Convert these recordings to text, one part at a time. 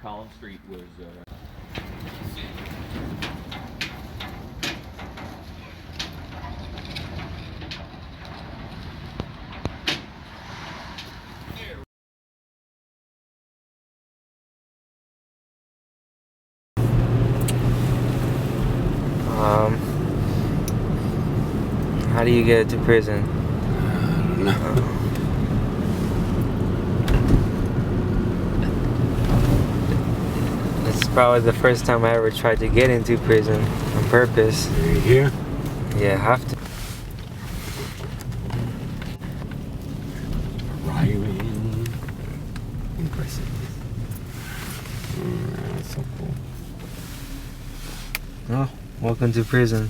Collins Street was. How do you get to prison? No. This is probably the first time I ever tried to get into prison on purpose. Are you here? Yeah, I have to. Arriving in prison. That's so cool. Oh, welcome to prison.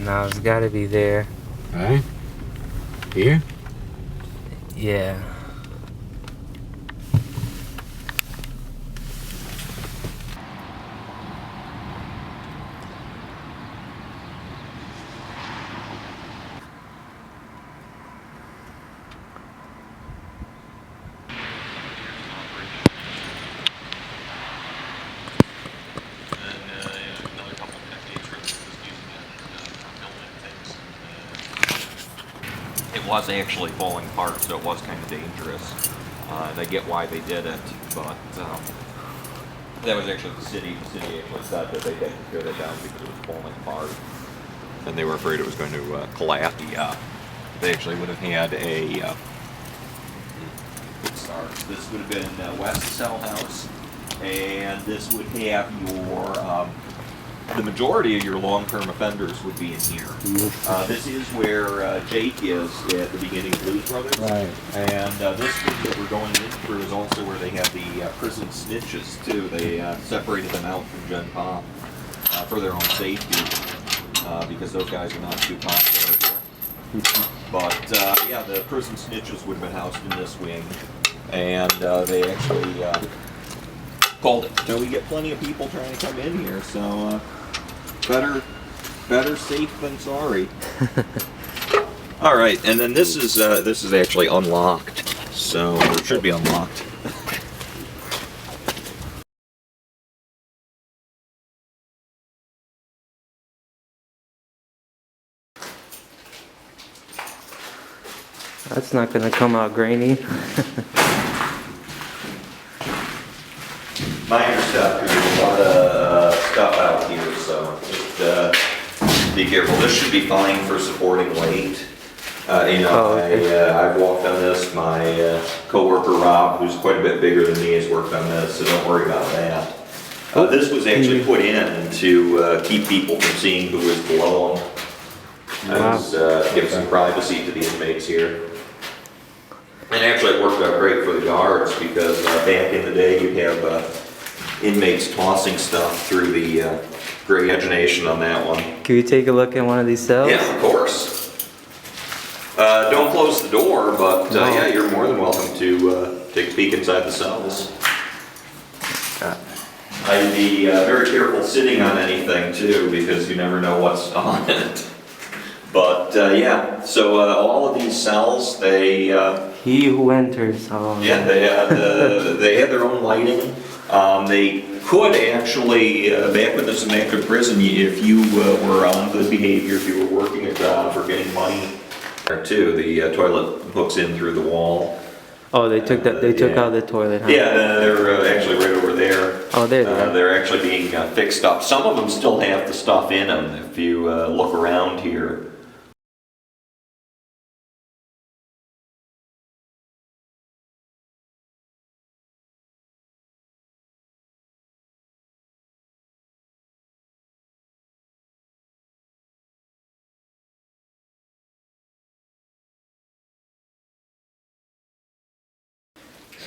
No, it's gotta be there. Right? Here? Yeah. It was actually falling apart, so it was kind of dangerous. I get why they did it, but that was actually the city. The city actually said that they had to tear that down because it was falling apart, and they were afraid it was going to collapse. They actually would have had a good start. This would have been West Cell House, and this would have your the majority of your long-term offenders would be in here. This is where Jake is at the beginning of Blues Brothers. Right. And this one that we're going in through is also where they have the prison snitches, too. They separated them out from Gen Pop for their own safety because those guys are not too popular here. But, yeah, the prison snitches would have been housed in this wing. And they actually called it. So we get plenty of people trying to come in here, so better safe than sorry. All right, and then this is actually unlocked, so it should be unlocked. That's not gonna come out grainy. Minor stuff, because there's a lot of stuff out here, so just be careful. This should be fine for supporting weight. I've walked on this. My coworker Rob, who's quite a bit bigger than me, has worked on this, so don't worry about that. This was actually put in to keep people from seeing who is below them. Give some privacy to the inmates here. And actually it worked out great for the guards because back in the day you'd have inmates tossing stuff through the great imagination on that one. Can we take a look at one of these cells? Yeah, of course. Don't close the door, but yeah, you're more than welcome to take a peek inside the cells. I'd be very careful sitting on anything too, because you never know what's on it. But yeah, so all of these cells, they He who enters. yeah, they had their own lighting. They could actually, back when this was an active prison, if you were on good behavior, if you were working a job or getting money, there too, the toilet hooks in through the wall. Oh, they took that. They took out the toilet. Huh? Yeah, they're actually right over there. Oh, there they are. They're actually being fixed up. Some of them still have the stuff in them. If you look around here.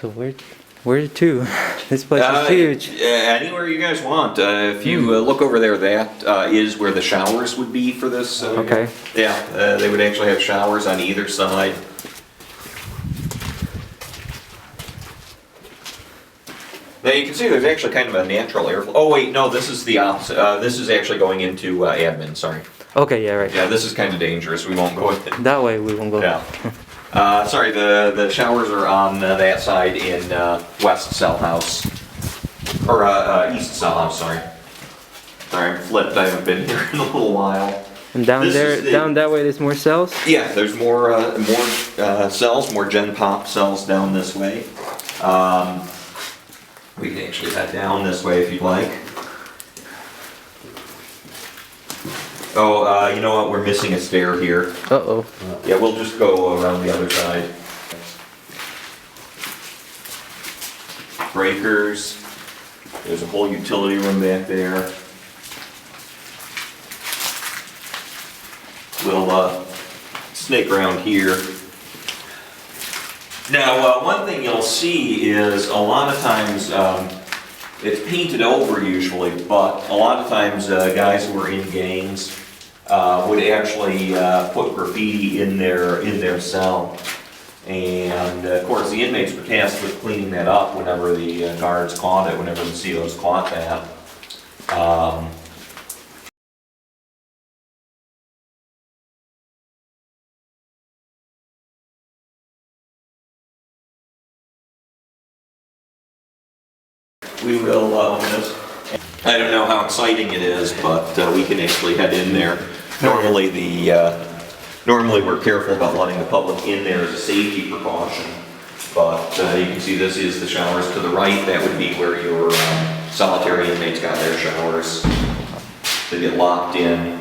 So where to? This place is huge. Anywhere you guys want. If you look over there, that is where the showers would be for this. Okay. Yeah, they would actually have showers on either side. Now you can see there's actually kind of a natural airflow. Oh wait, no, this is the opposite. This is actually going into admin, sorry. Okay, yeah, right. Yeah, this is kind of dangerous. We won't go with it. That way we won't go. Yeah. Sorry, the showers are on that side in west cell house. Or east cell house, sorry. Sorry, I'm flipped. I haven't been here in a little while. And down This there, is the- down that way, there's more cells? Yeah, there's more cells, more Gen Pop cells down this way. We can actually head down this way if you'd like. Oh, you know what? We're missing a stair here. Uh-oh. Yeah, we'll just go around the other side. Breakers. There's a whole utility room back there. We'll snake around here. Now, one thing you'll see is a lot of times it's painted over usually, but a lot of times guys who are in gangs would actually put graffiti in their cell. And of course, the inmates were tasked with cleaning that up whenever the guards caught it, whenever the COs caught that. We will open this. I don't know how exciting it is, but we can actually head in there. Normally, normally we're careful about letting the public in there as a safety precaution. But you can see this is the showers to the right. That would be where your solitary inmates got their showers. They get locked in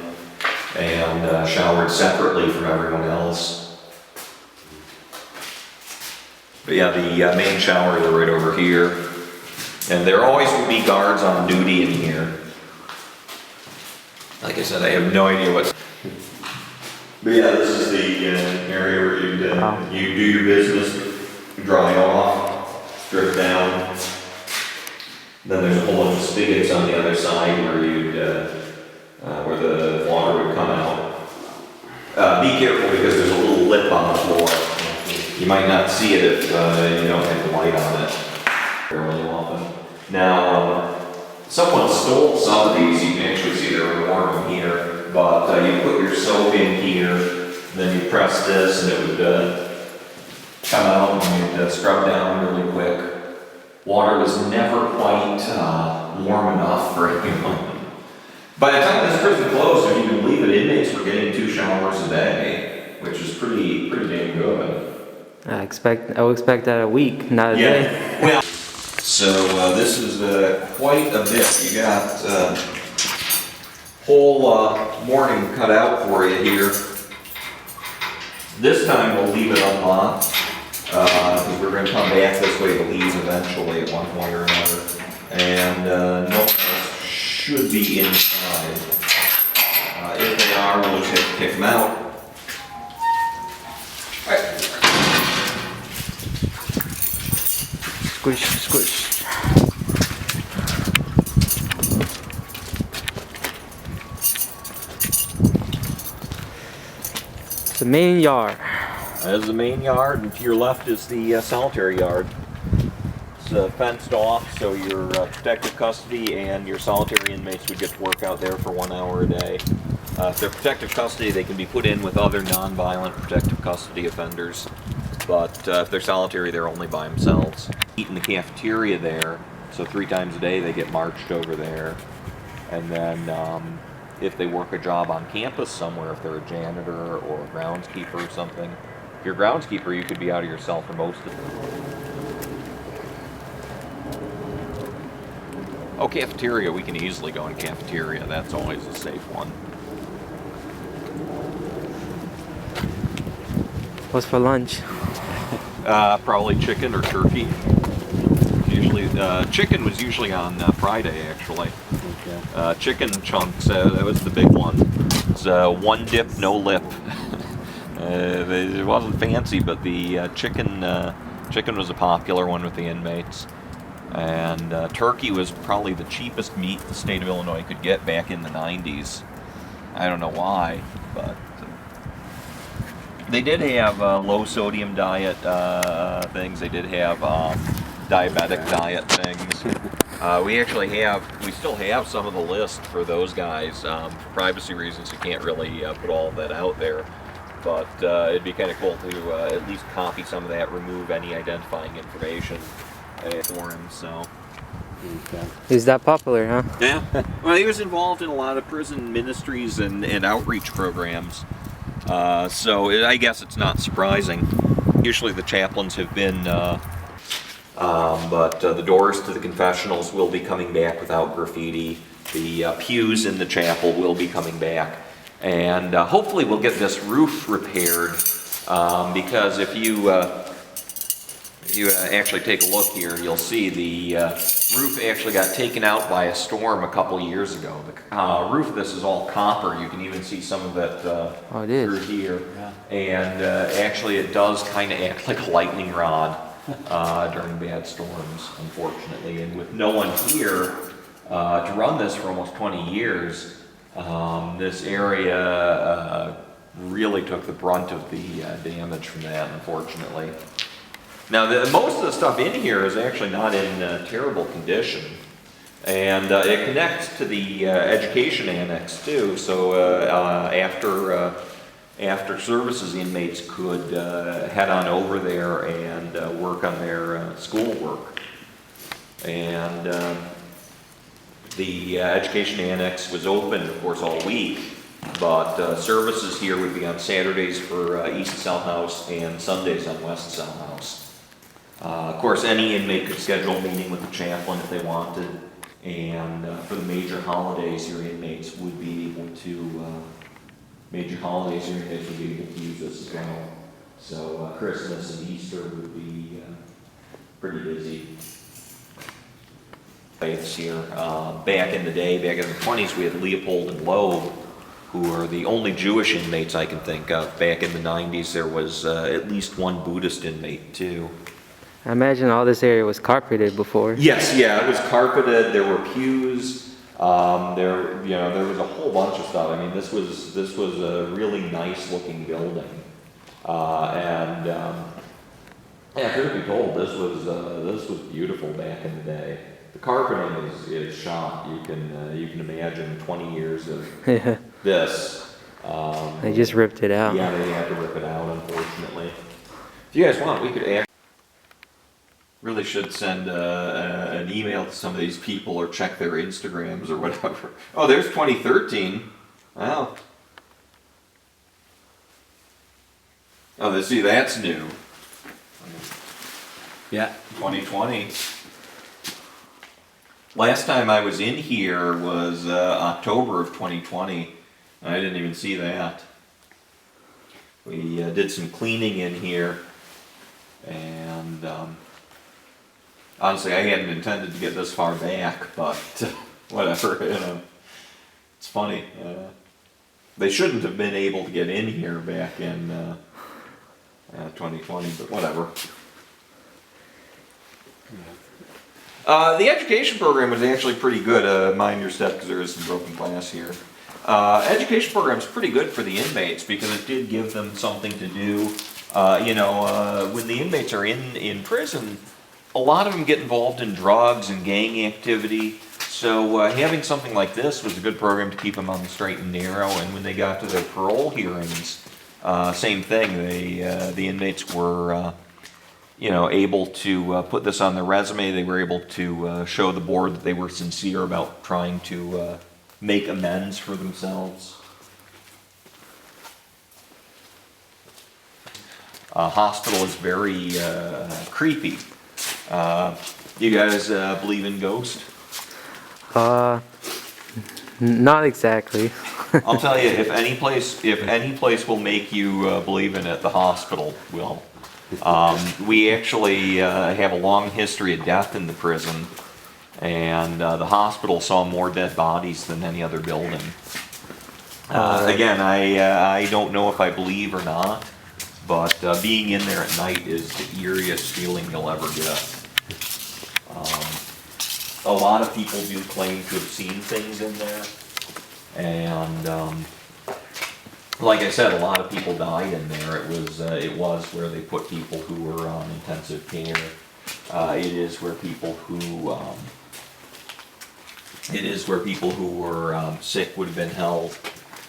and showered separately from everyone else. But yeah, the main showers are right over here. And there always will be guards on duty in here. Like I said, I have no idea what's... But yeah, this is the area where you do your business, dry off, drip down. Then there's a whole bunch of spigots on the other side where you'd, where the water would come out. Be careful because there's a little lip on the floor. You might not see it if you don't have the light on it fairly often. Now, someone stole some of these. You can actually see they're warm here, but you put your soap in here, then you press this, and it would come out and you'd scrub down really quick. Water was never quite warm enough for anyone. By the time this prison closed, if you can believe it, inmates were getting 2 showers a day, which is pretty damn good. I would expect that a week, not a day. Well, so this is quite a bit. You got whole morning cut out for you here. This time we'll leave it unlocked because we're going to come back this way to leave eventually at one point or another. And no one else should be inside. If they are, we'll just have to kick them out. Squish, squish. The main yard. That is the main yard, and to your left is the solitary yard. It's fenced off, so your protective custody and your solitary inmates would get to work out there for 1 hour a day. If they're protective custody, they can be put in with other non-violent protective custody offenders. But if they're solitary, they're only by themselves. Eat in the cafeteria there, so 3 times a day they get marched over there. And then if they work a job on campus somewhere, if they're a janitor or a groundskeeper or something, if you're a groundskeeper, you could be out of your cell for most of it. Oh, cafeteria, we can easily go in cafeteria. That's always a safe one. What's for lunch? Probably chicken or turkey. Usually, chicken was usually on Friday, actually. Okay. Chicken chunks, that was the big one. It's 1 dip, no lip. It wasn't fancy, but the chicken was a popular one with the inmates. And turkey was probably the cheapest meat the state of Illinois could get back in the 90s. I don't know why, but they did have low sodium diet things. They did have diabetic diet things. We still have some of the list for those guys. For privacy reasons, you can't really put all of that out there. but it'd be kind of cool to at least copy some of that, remove any identifying information for him. So. Okay. He's that popular, huh? Yeah. Well, he was involved in a lot of prison ministries and outreach programs. I guess it's not surprising. Usually the chaplains have been, but the doors to the confessionals will be coming back without graffiti. The pews in the chapel will be coming back. And hopefully we'll get this roof repaired, because if you actually take a look here, you'll see the roof actually got taken out by a storm a couple years ago. The roof of this is all copper. You can even see some of it Oh, it is. through here. Yeah. And actually it does kind of act like a lightning rod during bad storms, unfortunately. And with no one here to run this for almost 20 years, this area really took the brunt of the damage from that, unfortunately. Now, most of the stuff in here is actually not in terrible condition, and it connects to the education annex too. So after services, inmates could head on over there and work on their schoolwork. And the education annex was open, of course, all week, but services here would be on Saturdays for East Cell House and Sundays on West Cell House. Of course, any inmate could schedule a meeting with the chaplain if they wanted, and for the major holidays, your inmates would be able to use this as well. So Christmas and Easter would be pretty busy. This year, back in the day, back in the 20s, we had Leopold and Loeb, who are the only Jewish inmates I can think of. Back in the 90s, there was at least one Buddhist inmate too. I imagine all this area was carpeted before. Yes, yeah, it was carpeted. There were pews. There was a whole bunch of stuff. I mean, this was a really nice looking building, yeah, truth be told, this was beautiful back in the day. The carpeting is shot. You can imagine 20 years of this. They just ripped it out. Yeah, they had to rip it out, unfortunately. If you guys want, we could really should send an email to some of these people or check their Instagrams or whatever. Oh, there's 2013. Wow. Oh, see, that's new. Yeah. 2020. Last time I was in here was October of 2020. I didn't even see that. We did some cleaning in here, and honestly, I hadn't intended to get this far back, but whatever, it's funny. They shouldn't have been able to get in here back in 2020, but whatever. The education program was actually pretty good. Mind your step, because there is some broken glass here. Education program is pretty good for the inmates because it did give them something to do. When the inmates are in prison, a lot of them get involved in drugs and gang activity. So having something like this was a good program to keep them on the straight and narrow. And when they got to their parole hearings, same thing. The inmates were able to put this on their resume. They were able to show the board that they were sincere about trying to make amends for themselves. Hospital is very creepy. You guys believe in ghosts? Not exactly. I'll tell you, if any place will make you believe in it, the hospital will. We actually have a long history of death in the prison, and the hospital saw more dead bodies than any other building. Again, I don't know if I believe or not, but being in there at night is the eeriest feeling you'll ever get. A lot of people do claim to have seen things in there, and like I said, a lot of people died in there. It was where they put people who were on intensive care. It is where people who were sick would have been held.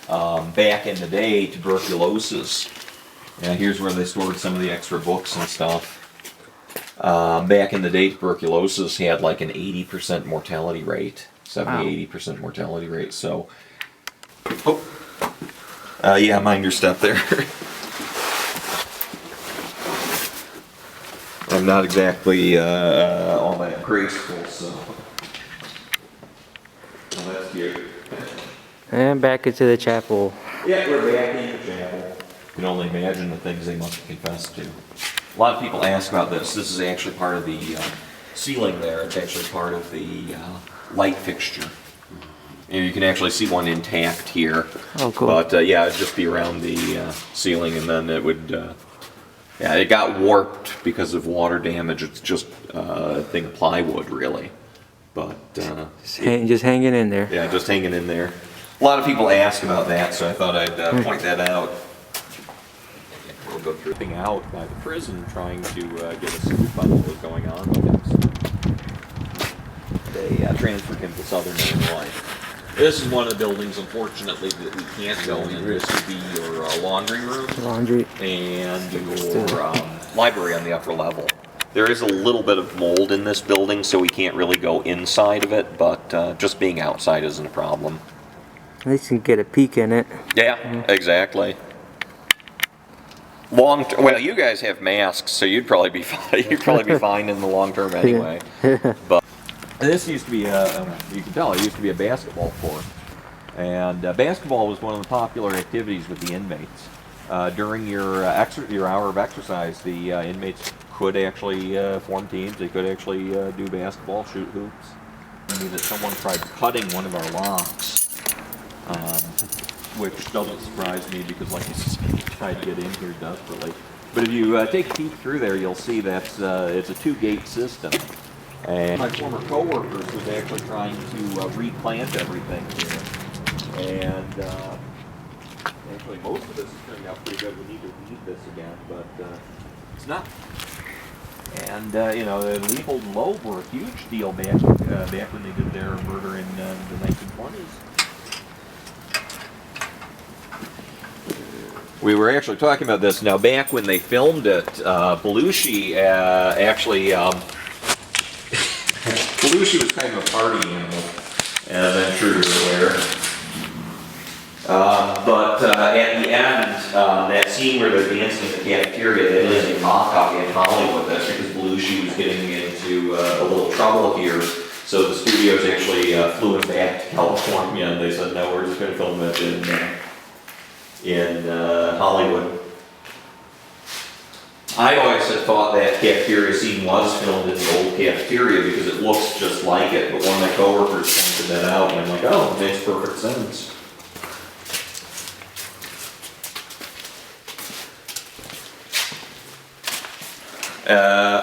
Back in the day, tuberculosis Yeah, here's where they stored some of the extra books and stuff. Back in the day, tuberculosis had like an 80% mortality rate. 70-80% mortality rate, so... Oh. Yeah, mind your step there. I'm not exactly all that graceful, so... Oh, that's cute. And back into the chapel. Yeah, we're back in the chapel. You can only imagine the things they must have confessed to. A lot of people ask about this. This is actually part of the ceiling there. It's actually part of the light fixture. And you can actually see one intact here. Oh, cool. But yeah, it'd just be around the ceiling, and then it would... yeah, it got warped because of water damage. It's just a thing of plywood, really. But... just hanging in there. Yeah, just hanging in there. A lot of people ask about that, so I thought I'd point that out. We'll go through thing out by the prison, trying to get a scoop on what was going on with him. They transferred him to Southern Illinois. This is one of the buildings, unfortunately, that we can't go in. This would be your laundry room. Laundry. And your library on the upper level. There is a little bit of mold in this building, so we can't really go inside of it, but just being outside isn't a problem. At least you can get a peek in it. Yeah, exactly. Well, you guys have masks, so you'd probably be fine. You'd probably be fine in the long term anyway. But this used to be you can tell it used to be a basketball court, and basketball was one of the popular activities with the inmates. During your hour of exercise, the inmates could actually form teams. They could actually do basketball, shoot hoops. I mean that someone tried cutting one of our locks. Which doesn't surprise me because, like you said, you tried to get in here desperately. But if you take a peek through there, you'll see that it's a two-gate system. And my former coworkers was actually trying to replant everything here. And actually, most of this is turning out pretty good. We need to weed this again, but it's not. And you know, Leopold and Loeb were a huge deal back when they did their murder in the 1920s. We were actually talking about this. Now, back when they filmed it, Belushi actually... Belushi was kind of a party animal, as I'm sure you're aware. But at the end, that scene where they're dancing in the cafeteria, that is a mock-up in Hollywood. That's because Belushi was getting into a little trouble here. So the studios actually flew him back to California, and they said, no, we're just going to film it in Hollywood. I always had thought that cafeteria scene was filmed in the old cafeteria because it looks just like it, but one of my coworkers pointed that out, and I'm like, oh, it makes perfect sense.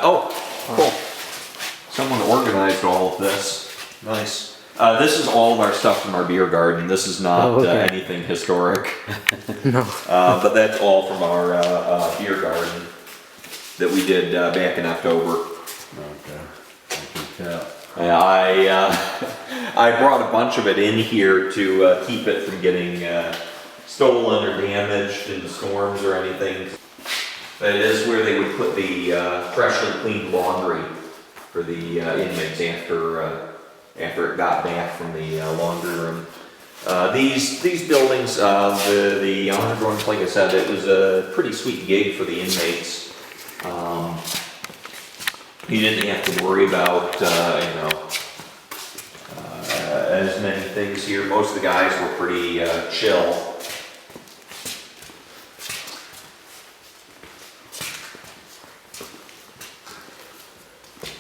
Oh, cool. Someone organized all of this. Nice. This is all of our stuff from our beer garden. This is not anything historic. No. But that's all from our beer garden that we did back in October. Okay. I can tell. I brought a bunch of it in here to keep it from getting stolen or damaged in the storms or anything. That is where they would put the freshly cleaned laundry for the inmates after it got back from the laundry room. These buildings, the underground, like I said, it was a pretty sweet gig for the inmates. You didn't have to worry about, as many things here. Most of the guys were pretty chill.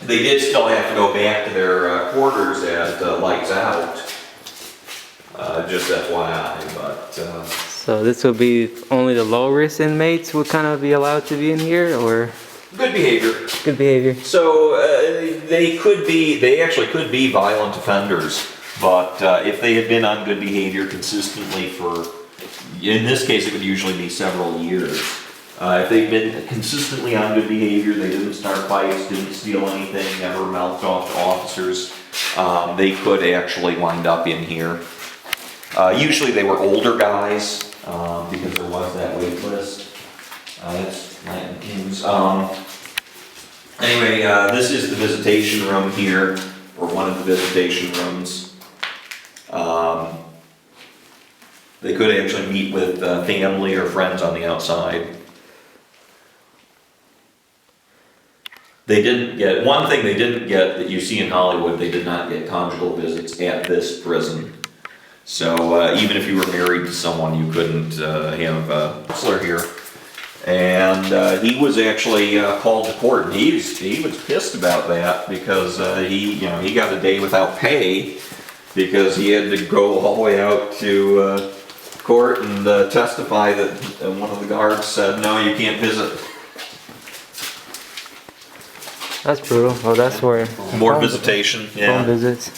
They did still have to go back to their quarters at lights out, just FYI, but... So this will be only the low risk inmates would kind of be allowed to be in here, or? Good behavior. Good behavior. So they actually could be violent offenders, but if they had been on good behavior consistently for, in this case it would usually be several years. If they've been consistently on good behavior, they didn't start fights, didn't steal anything, never mouthed off to officers, they could actually wind up in here. Usually they were older guys, because there was that wait list. It's Latin Kings. Anyway, this is the visitation room here, or one of the visitation rooms. They could actually meet with family or friends on the outside. They didn't get, one thing they didn't get that you see in Hollywood, they did not get conjugal visits at this prison. So even if you were married to someone, you couldn't have a counselor here. And he was actually called to court, and he was pissed about that because he got a day without pay because he had to go all the way out to court and testify that one of the guards said, no, you can't visit. That's brutal. Oh, that's where More visitation, phone visits.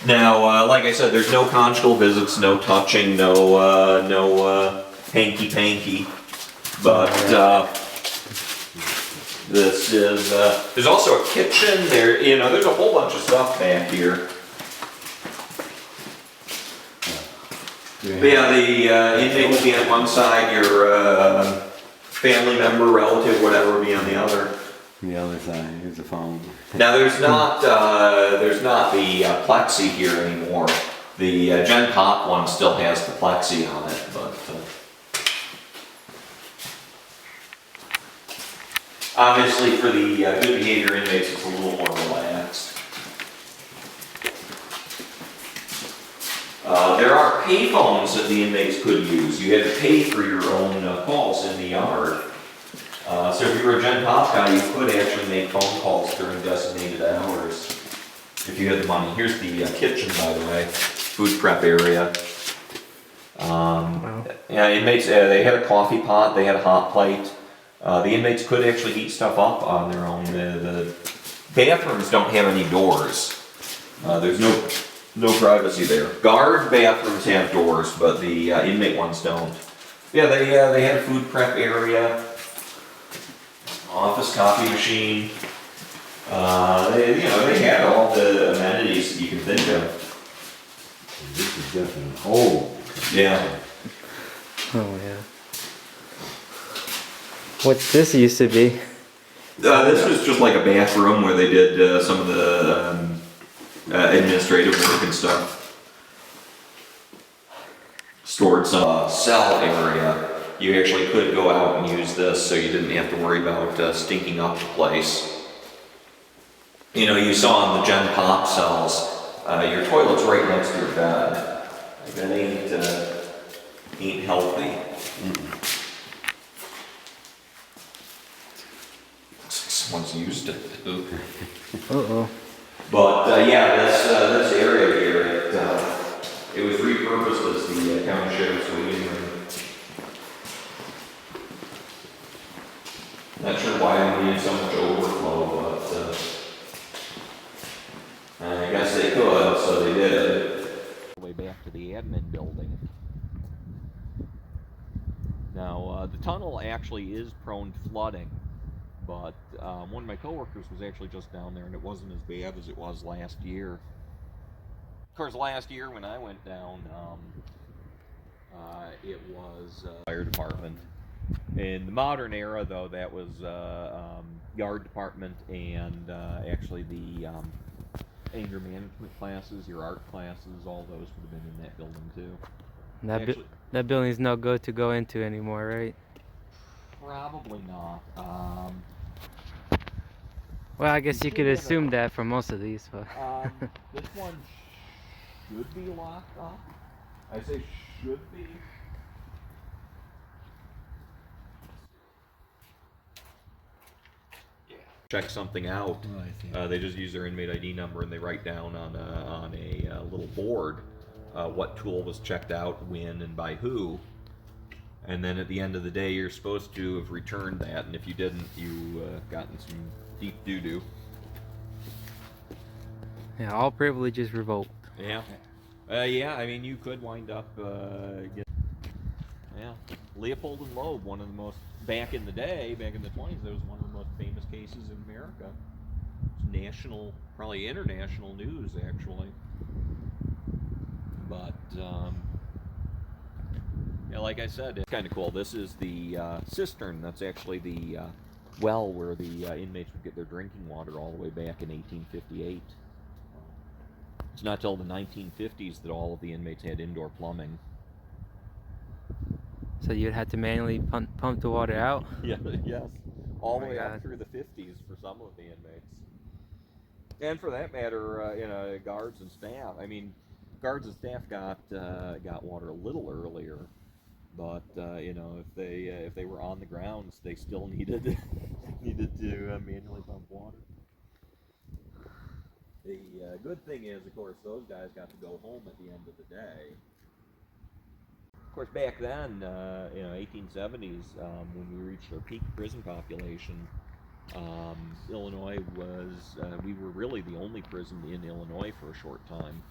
Now, like I said, there's no conjugal visits, no touching, no hanky-panky. But this is, there's also a kitchen there, there's a whole bunch of stuff back here. But yeah, the inmate will be on one side, your family member, relative, whatever will be on the other. The other side, here's the phone. Now there's not the plexi here anymore. The Gen Pop one still has the plexi on it, but obviously for the good behavior inmates it's a little more relaxed. There are pay phones that the inmates could use. You had to pay for your own calls in the yard. So if you were a Gen Pop guy, you could actually make phone calls during designated hours if you had the money. Here's the kitchen, by the way, food prep area. Wow. Yeah, inmates, they had a coffee pot, they had a hot plate. The inmates could actually heat stuff up on their own. The bathrooms don't have any doors. There's no privacy there. Guard bathrooms have doors, but the inmate ones don't. Yeah, they had a food prep area. Office coffee machine. They had all the amenities that you can think of. This is definitely old. Yeah. Oh yeah. What's this used to be? This was just like a bathroom where they did some of the administrative work and stuff. Stored some cell area. You actually could go out and use this so you didn't have to worry about stinking up the place. You saw in the Gen Pop cells, your toilet's right next to your bed. That ain't healthy. Someone's used it. Uh-oh. But yeah, this area here, it was repurposed as the county sheriff's waiting room. Not sure why we needed so much overflow, but I guess they could, so they did. Way back to the admin building. Now, the tunnel actually is prone to flooding, but one of my coworkers was actually just down there, and it wasn't as bad as it was last year. Of course, last year when I went down, it was fire department. In the modern era, though, that was yard department and actually the anger management classes, your art classes, all those would have been in that building too. That building's no good to go into anymore, right? Probably not. Well, I guess you could assume that for most of these, but This one should be locked up. I say should be. Check something out. They just use their inmate ID number and they write down on a little board what tool was checked out, when, and by who. And then at the end of the day, you're supposed to have returned that, and if you didn't, you gotten some deep doo-doo. yeah, all privileges revoked. Yeah. Yeah, I mean, you could wind up yeah. Leopold and Loeb, one of the most, back in the day, back in the 20s, that was one of the most famous cases in America. It's national, probably international news, actually. But, Yeah, like I said, it's kind of cool. This is the cistern. That's actually the well where the inmates would get their drinking water all the way back in 1858. It's not till the 1950s that all of the inmates had indoor plumbing. So you'd have to manually pump the water out? Yeah, yes. All the my way God. up through the 50s for some of the inmates. And for that matter, guards and staff. I mean, guards and staff got water a little earlier, but if they were on the grounds, they still needed to manually pump water. The good thing is, of course, those guys got to go home at the end of the day. Of course, back then, 1870s, when we reached our peak prison population, Illinois was, we were really the only prison in Illinois for a short time.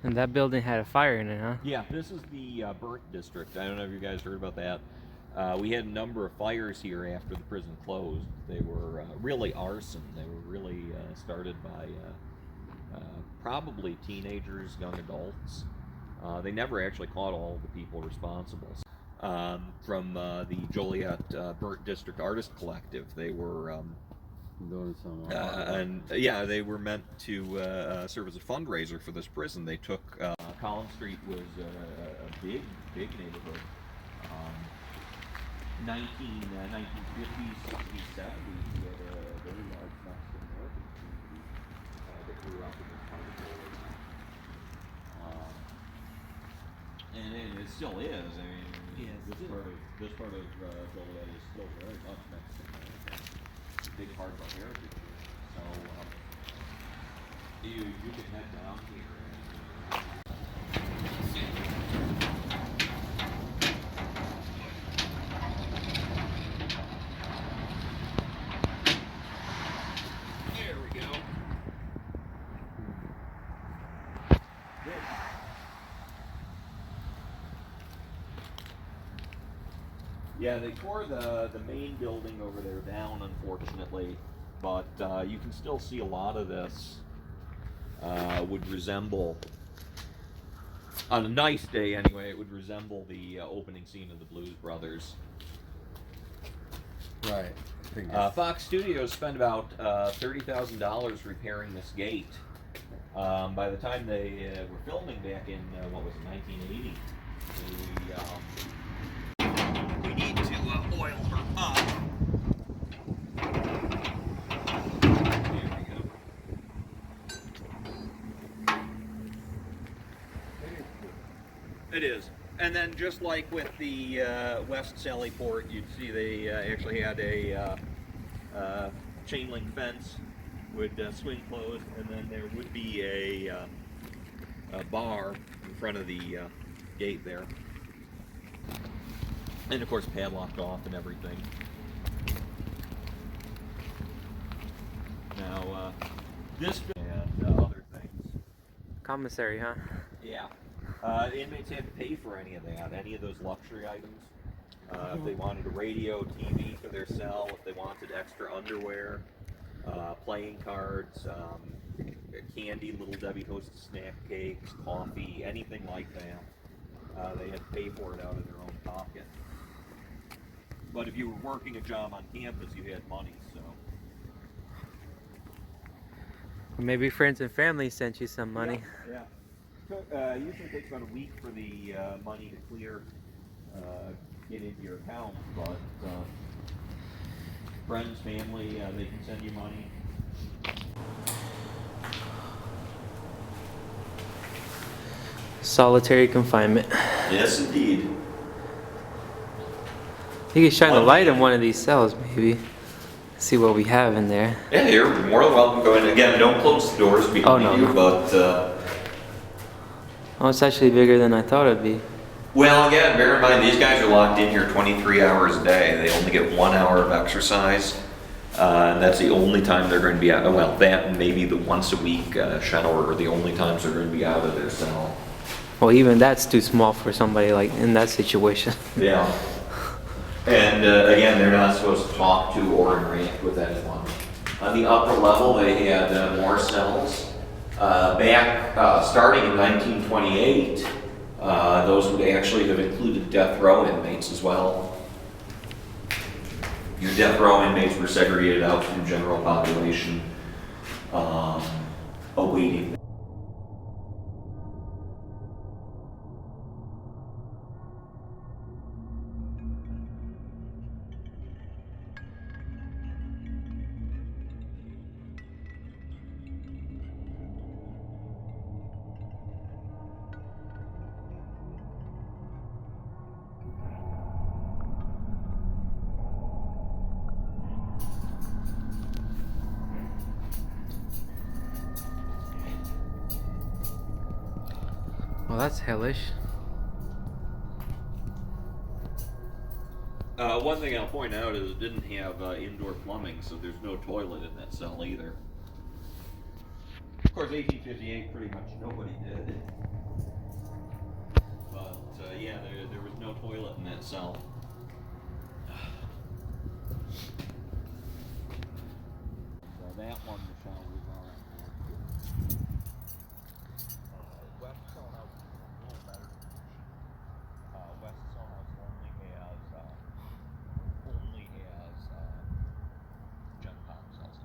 And that building had a fire in it, huh? Yeah, this is the burnt district. I don't know if you guys heard about that. We had a number of fires here after the prison closed. They were really arson. They were really started by probably teenagers, young adults. They never actually caught all of the people responsible. From the Joliet Burnt District Artist Collective, they were Doing some. they were meant to serve as a fundraiser for this prison. They took Collins Street was a big neighborhood. 1950s, 60s, 70s, we had a very large Mexican American community that grew up in this part of Joliet. And it still is. I mean, this part of Joliet is still very much Mexican American. It's a big part of our heritage. So you can head down here and there we go. Yeah, they tore the main building over there down, unfortunately, but you can still see a lot of this would resemble, on a nice day anyway, it would resemble the opening scene of the Blues Brothers. Right. Fox Studios spent about $30,000 repairing this gate. By the time they were filming back in, 1980, we need to oil her up. There we go. It is. And then just like with the West Sally Port, you'd see they actually had a chain link fence would swing closed, and then there would be a bar in front of the gate there. And of course padlocked off and everything. Now, this and other things. Commissary, huh? Yeah. Inmates had to pay for any of that, any of those luxury items. If they wanted a radio, TV for their cell, if they wanted extra underwear, playing cards, candy, Little Debbie Hostess snack cakes, coffee, anything like that, they had to pay for it out of their own pocket. But if you were working a job on campus, you had money, so. Or maybe friends and family sent you some money. Yeah. Usually takes about a week for the money to clear, get into your account, but friends, family, they can send you money. Solitary confinement. Yes, indeed. You could shine a light in one of these cells, maybe. See what we have in there. Yeah, you're more than welcome to go in. Again, don't close the doors behind you, but... Oh, it's actually bigger than I thought it'd be. Well, again, bear in mind, these guys are locked in here 23 hours a day. They only get 1 hour of exercise. And that's the only time they're going to be out. Well, that and maybe the once a week shower are the only times they're going to be out of their cell. Well, even that's too small for somebody like in that situation. Yeah. And again, they're not supposed to talk to or interact with anyone. On the upper level, they had more cells. Starting in 1928, those would actually have included death row inmates as well. Your death row inmates were segregated out from the general population, awaiting. Well, that's hellish. One thing I'll point out is it didn't have indoor plumbing, so there's no toilet in that cell either. Of course, 1858, pretty much nobody did. But yeah, there was no toilet in that cell. So that one, the shower was on. West cell house is a little better. West cell house only has Gen Pop cells.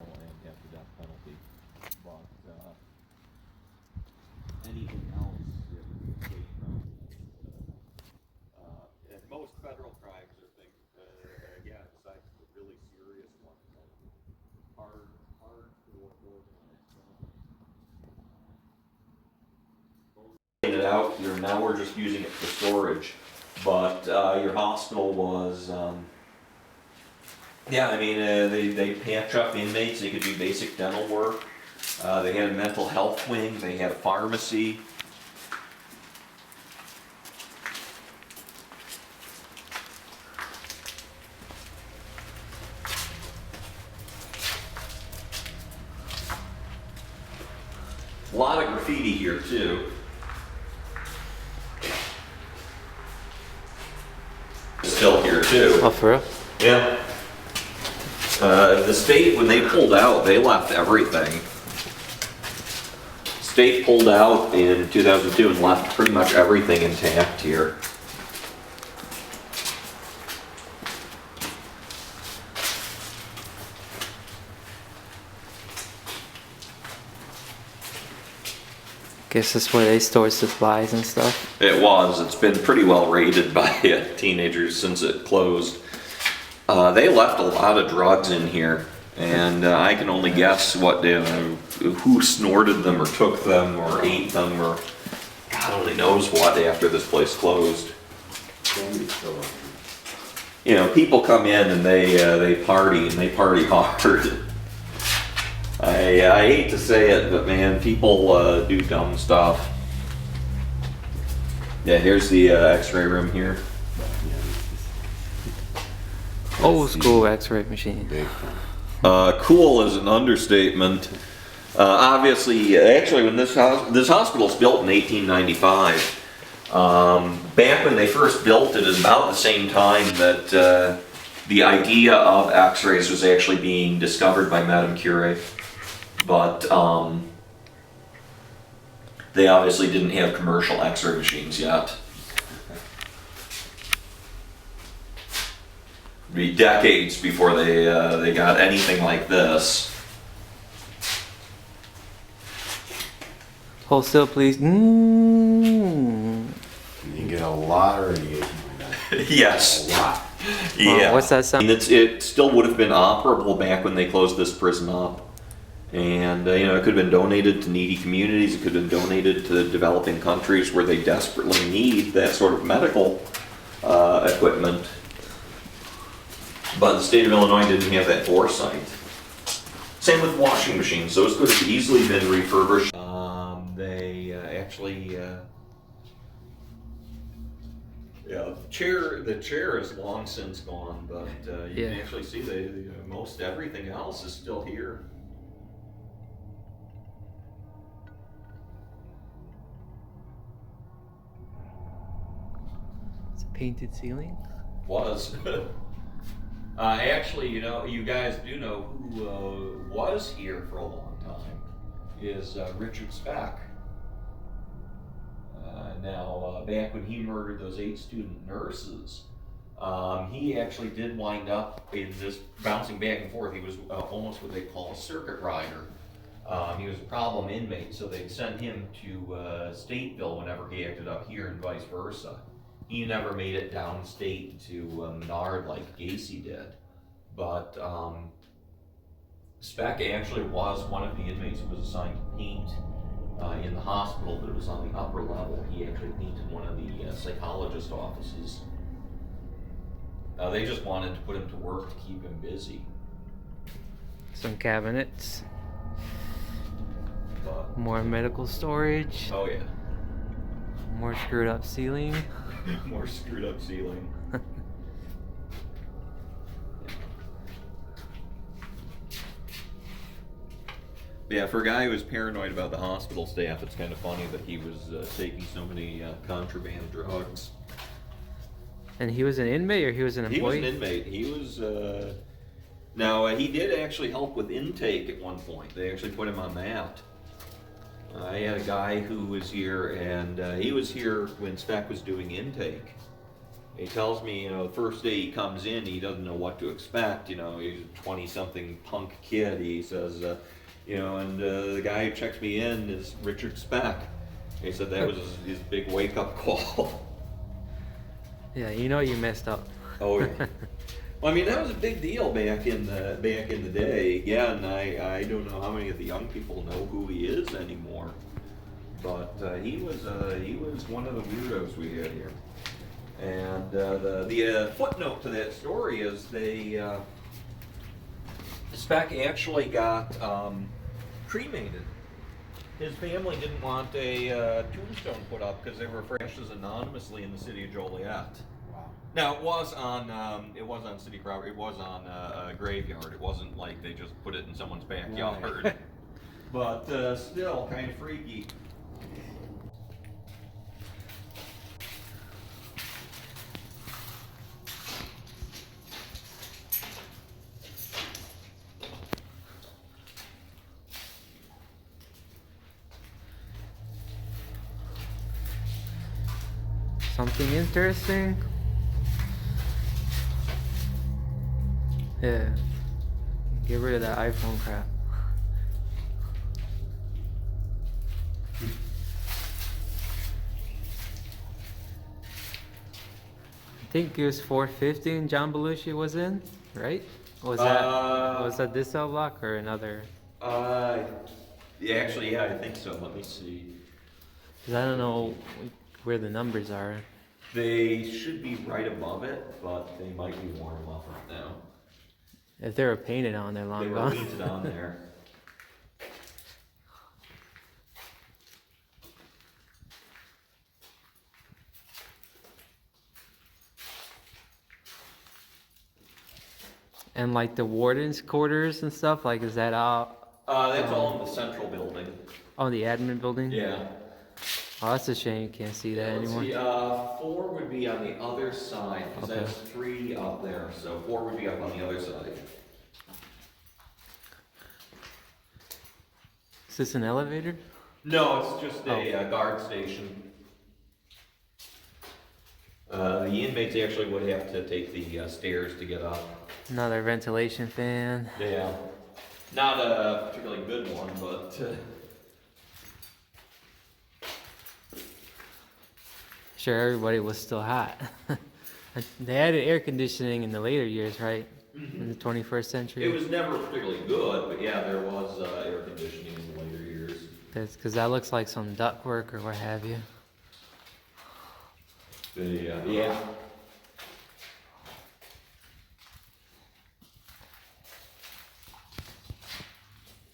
And have the death penalty, but anything else it would be state crimes. And most federal crimes are things, yeah, besides the really serious ones, hard to organize. It out here now. We're just using it for storage, but your hospital was. Yeah, I mean, they patch up inmates, they could do basic dental work. They had a mental health wing, they had a pharmacy. A lot of graffiti here, too. Still here, too. Oh, for real? Yeah. The state, when they pulled out, they left everything. State pulled out in 2002 and left pretty much everything intact here. Guess that's where they store supplies and stuff. It was. It's been pretty well raided by teenagers since it closed. They left a lot of drugs in here, and I can only guess what who snorted them or took them or ate them or God only knows what after this place closed. You know, people come in and they party and they party hard. I hate to say it, but man, people do dumb stuff. Yeah, here's the X-ray room here. Old school X-ray machine. Cool is an understatement. Obviously, actually, when this hospital was built in 1895, back when they first built it, is about the same time that the idea of X-rays was actually being discovered by Madame Curie, but they obviously didn't have commercial X-ray machines yet. Be decades before they got anything like this. Hold still, please. You can get a lot of radiation like that. Yes. A lot. Yeah. What's that sound? It still would have been operable back when they closed this prison up. And, you know, it could have been donated to needy communities. It could have been donated to developing countries where they desperately need that sort of medical equipment. But the state of Illinois didn't have that foresight. Same with washing machines. Those could have easily been refurbished. They actually, yeah, the chair is long since gone, but you can actually see most everything else is still here. Painted ceiling? Was. Actually, you know, you guys do know who was here for a long time is Richard Speck. Now, back when he murdered those 8 student nurses, he actually did wind up in this bouncing back and forth. He was almost what they call a circuit rider. He was a problem inmate, so they'd send him to Stateville whenever he acted up here and vice versa. He never made it downstate to Menard like Gacy did. But Speck actually was one of the inmates who was assigned to paint in the hospital, but it was on the upper level. He actually painted one of the psychologist offices. They just wanted to put him to work to keep him busy. Some cabinets. But, More medical storage. oh yeah. More screwed up ceiling. More screwed up ceiling. Yeah, for a guy who was paranoid about the hospital staff, it's kind of funny that he was taking so many contraband drugs. And he was an inmate or he was an employee? He was an inmate. He was. Now, he did actually help with intake at one point. They actually put him on that. I had a guy who was here, and he was here when Speck was doing intake. He tells me, you know, the first day he comes in, he doesn't know what to expect. You know, he's a 20-something punk kid. He says, you know, and the guy who checks me in is Richard Speck. He said that was his big wake-up call. Yeah, you know you messed up. Oh, yeah. Well, I mean, that was a big deal back in the day. Yeah, and I don't know how many of the young people know who he is anymore. But he was one of the weirdos we had here. And the footnote to that story is Speck actually got cremated. His family didn't want a tombstone put up because they were ashes anonymously in the city of Joliet. Wow. Now it was on city property. It was on a graveyard. It wasn't like they just put it in someone's backyard. Right. But still, kind of freaky. Something interesting? Yeah. Get rid of that iPhone crap. I think it was 450 and John Belushi was in, right? Was that this cell block or another? Yeah, actually, yeah, I think so. Let me see. 'Cause I don't know where the numbers are. They should be right above it, but they might be worn off right now. If they were painted on, they're They long were gone. painted on there. And like the warden's quarters and stuff, like is that out? That's all in the central building. Oh, the admin building? Yeah. Oh, that's a shame you can't see that Let's anymore. see, 4 would be on the other side, because Okay. that's 3 up there, so 4 would be up on the other side. Is this an elevator? No, it's just a guard station. The inmates actually would have to take the stairs to get up. Another ventilation fan. Yeah. Not a particularly good one, but... Sure, everybody was still hot. They added air conditioning in the later years, right? In the 21st century. It was never particularly good, but yeah, there was air conditioning in the later years. Because that looks like some ductwork or what have you. Yeah.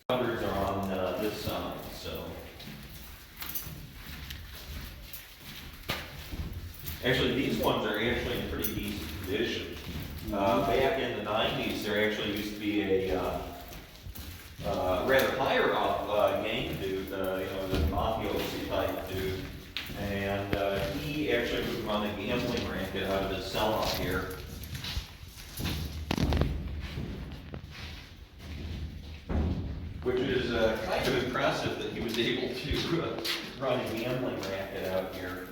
Covers are on this side, so. Actually, these ones are actually in pretty decent condition. Back in the 90s, there actually used to be a rather higher up gang dude, the mafiosi type dude, and he actually would run a gambling racket out Which is kind of impressive that he was able to run a gambling racket out here.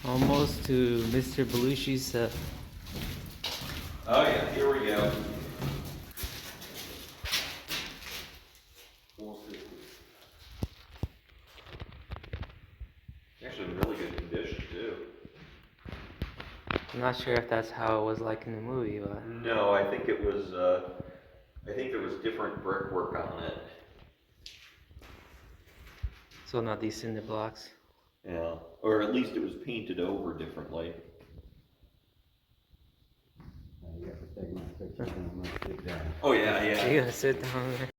Almost to Mr. Belushi's. Oh yeah, here we go. Actually in really good condition too. I'm not sure if that's how it was like in the movie, but No, I think it was, I think there was different brickwork on it. so not these cinder blocks. Yeah, or at least it was painted over differently. You have to take my picture and I'm gonna sit down. Oh yeah, yeah. Are you gonna sit down there?